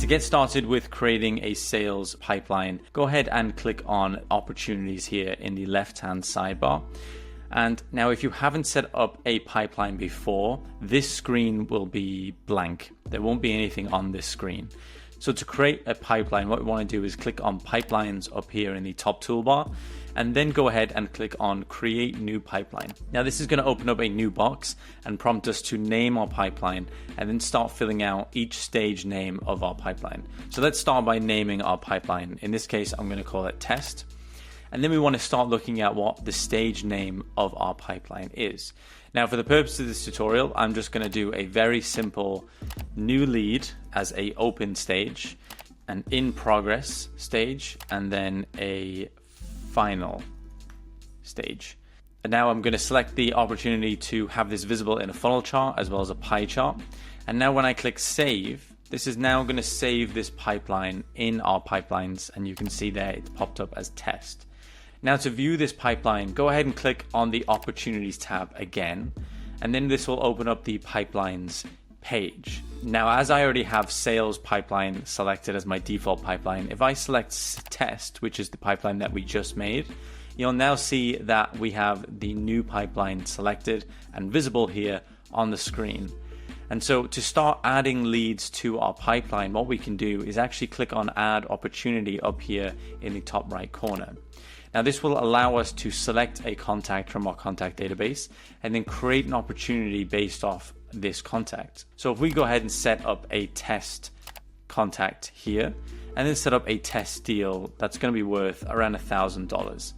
To get started with creating a sales pipeline, go ahead and click on opportunities here in the left-hand sidebar. And now if you haven't set up a pipeline before, this screen will be blank. There won't be anything on this screen. So to create a pipeline, what we want to do is click on pipelines up here in the top toolbar, and then go ahead and click on create new pipeline. Now this is going to open up a new box and prompt us to name our pipeline and then start filling out each stage name of our pipeline. So let's start by naming our pipeline. In this case, I'm going to call it test. And then we want to start looking at what the stage name of our pipeline is. Now, for the purpose of this tutorial, I'm just going to do a very simple new lead as a open stage, an in progress stage, and then a final stage. And now I'm going to select the opportunity to have this visible in a funnel chart as well as a pie chart. And now when I click save, this is now going to save this pipeline in our pipelines, and you can see there it's popped up as test. Now to view this pipeline, go ahead and click on the Opportunities tab again, and then this will open up the Pipelines page. Now, as I already have Sales Pipeline selected as my default pipeline, if I select Test, which is the pipeline that we just made, you'll now see that we have the new pipeline selected and visible here on the screen. And so to start adding leads to our pipeline, what we can do is actually click on Add Opportunity up here in the top right corner. Now this will allow us to select a contact from our contact database and then create an opportunity based off this contact. So if we go ahead and set up a test contact here and then set up a test deal that's going to be worth around $1,000.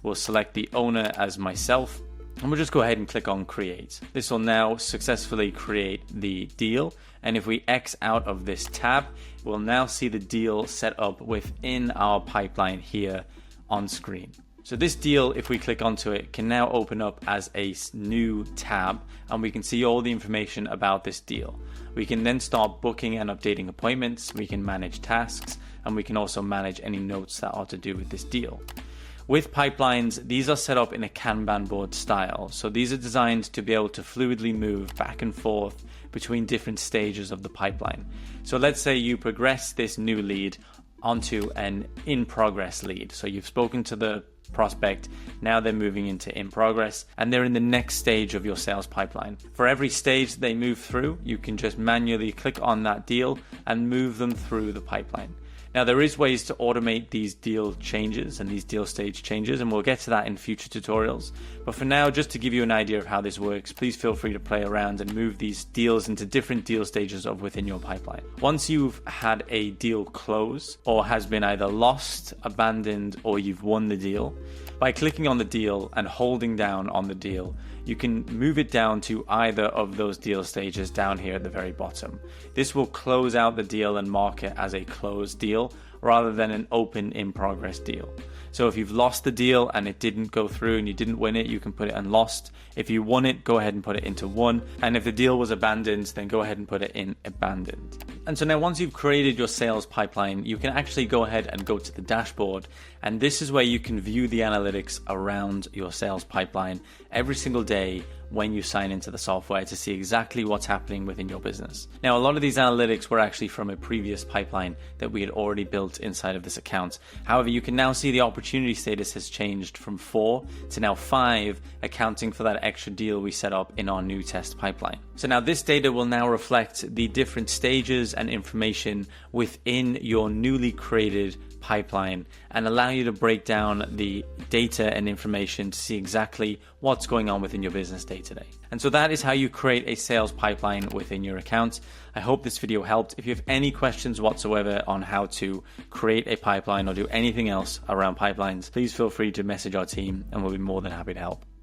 We'll select the owner as myself and we'll just go ahead and click on create. This will now successfully create the deal. And if we X out of this tab, we'll now see the deal set up within our pipeline here on screen. So this deal, if we click onto it, can now open up as a new tab and we can see all the information about this deal. We can then start booking and updating appointments, we can manage tasks, and we can also manage any notes that are to do with this deal. With pipelines, these are set up in a Kanban board style. So these are designed to be able to fluidly move back and forth between different stages of the pipeline. So let's say you progress this new lead onto an in progress lead. So you've spoken to the prospect, now they're moving into in progress and they're in the next stage of your sales pipeline. For every stage they move through, you can just manually click on that deal and move them through the pipeline. Now there is ways to automate these deal changes and these deal stage changes, and we'll get to that in future tutorials. But for now, just to give you an idea of how this works, please feel free to play around and move these deals into different deal stages of within your pipeline. Once you've had a deal close or has been either lost, abandoned, or you've won the deal, by clicking on the deal and holding down on the deal, you can move it down to either of those deal stages down here at the very bottom. This will close out the deal and mark it as a closed deal rather than an open in progress deal. So if you've lost the deal and it didn't go through and you didn't win it, you can put it in lost. If you won it, go ahead and put it into won. And if the deal was abandoned, then go ahead and put it in abandoned. And so now once you've created your sales pipeline, you can actually go ahead and go to the dashboard. And this is where you can view the analytics around your sales pipeline every single day when you sign into the software to see exactly what's happening within your business. Now, a lot of these analytics were actually from a previous pipeline that we had already built inside of this account. However, you can now see the opportunity status has changed from 4 to now 5, accounting for that extra deal we set up in our new test pipeline. So now this data will now reflect the different stages and information within your newly created pipeline and allow you to break down the data and information to see exactly what's going on within your business day to day. And so that is how you create a sales pipeline within your account. I hope this video helped. If you have any questions whatsoever on how to create a pipeline or do anything else around pipelines, please feel free to message our team and we'll be more than happy to help.